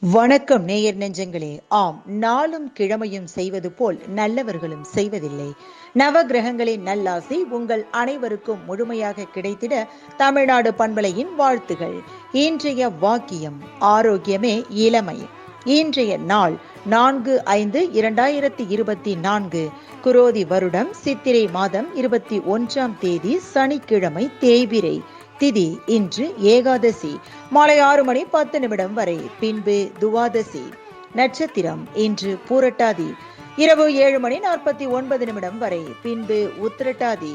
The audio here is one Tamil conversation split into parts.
வணக்கம் நேயர் நெஞ்சங்களே. ஆம், நாளும் கிழமையும் செய்வது போல் நல்லவர்களும் செய்வதில்லை. நவ கிரகங்களின் நல்லாசி உங்கள் அனைவருக்கும் முழுமையாக கிடைத்திட தமிழ்நாடு பண்பலையின் வாழ்த்துகள். இன்றைய வாக்கியம்: ஆரோக்கியமே இளமை. இன்றைய நாள் 4/5/2024, குரோதி வருடம் சித்திரை மாதம் 21ஆம் தேதி, சனிக்கிழமை, தேய்பிறை. திதி இன்று ஏகாதசி. மாலை 6:10 வரை. பின்பு துவாதசி. நட்சத்திரம் இன்று பூரட்டாதி. இரவு 7:49 வரை. பின்பு உத்திரட்டாதி.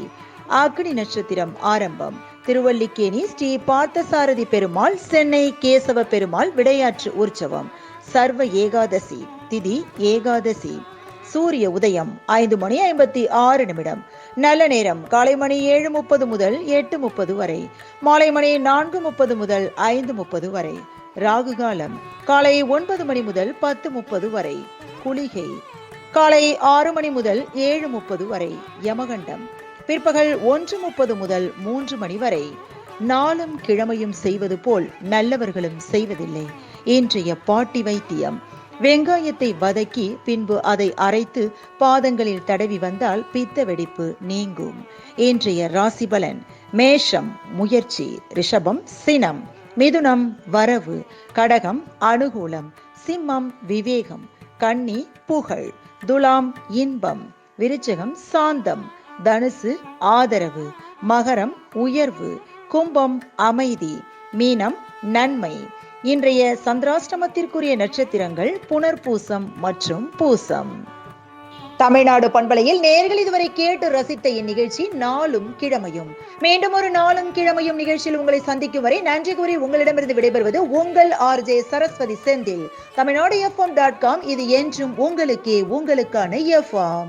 அக்னி நட்சத்திரம் ஆரம்பம். திருவல்லிக்கேணி ஸ்ரீ பார்த்தசாரதி பெருமாள், சென்னை கேசவ பெருமாள் விடையாற்று உற்சவம். சர்வ ஏகாதசி. திதி ஏகாதசி. சூரிய உதயம் 5:56. நல்ல நேரம் காலை மணி 7:30 முதல் 8:30 வரை. மாலை மணி 4:30 முதல் 5:30 வரை. ராகு காலம் காலை 9 மணி முதல் 10:30 வரை. குளிகை காலை 6 மணி முதல் 7:30 வரை. யமகண்டம் பிற்பகல் 1:30 முதல் 3 மணி வரை. நாளும் கிழமையும் செய்வது போல் நல்லவர்களும் செய்வதில்லை. இன்றைய பாட்டி வைத்தியம்: வெங்காயத்தை வதக்கி பின்பு அதை அரைத்து பாதங்களில் தடவி வந்தால் பித்த வெடிப்பு நீங்கும். இன்றைய ராசி பலன்: மேஷம் முயற்சி, ரிஷபம் சினம், மிதுனம் வரவு, கடகம் அனுகூலம், சிம்மம் விவேகம், கன்னி புகழ், துலாம் இன்பம், விருச்சகம் சாந்தம், தனுசு ஆதரவு, மகரம் உயர்வு, கும்பம் அமைதி, மீனம் நன்மை. இன்றைய சந்திராஷ்டமத்திற்குரிய நட்சத்திரங்கள் புனர்பூசம் மற்றும் பூசம். தமிழ்நாடு பண்பலையில் நேயர்கள் இதுவரை கேட்டு ரசித்த இந்நிகழ்ச்சி நாளும் கிழமையும். மீண்டும் ஒரு நாளும் கிழமையும் நிகழ்ச்சியில் உங்களை சந்திக்கும் வரை நன்றி கூறி உங்களிடமிருந்து விடைபெறுவது உங்கள் RJ சரஸ்வதி செந்தில். தமிழ்நாடு FM.com. இது என்றும் உங்களுக்கே, உங்களுக்கான FM.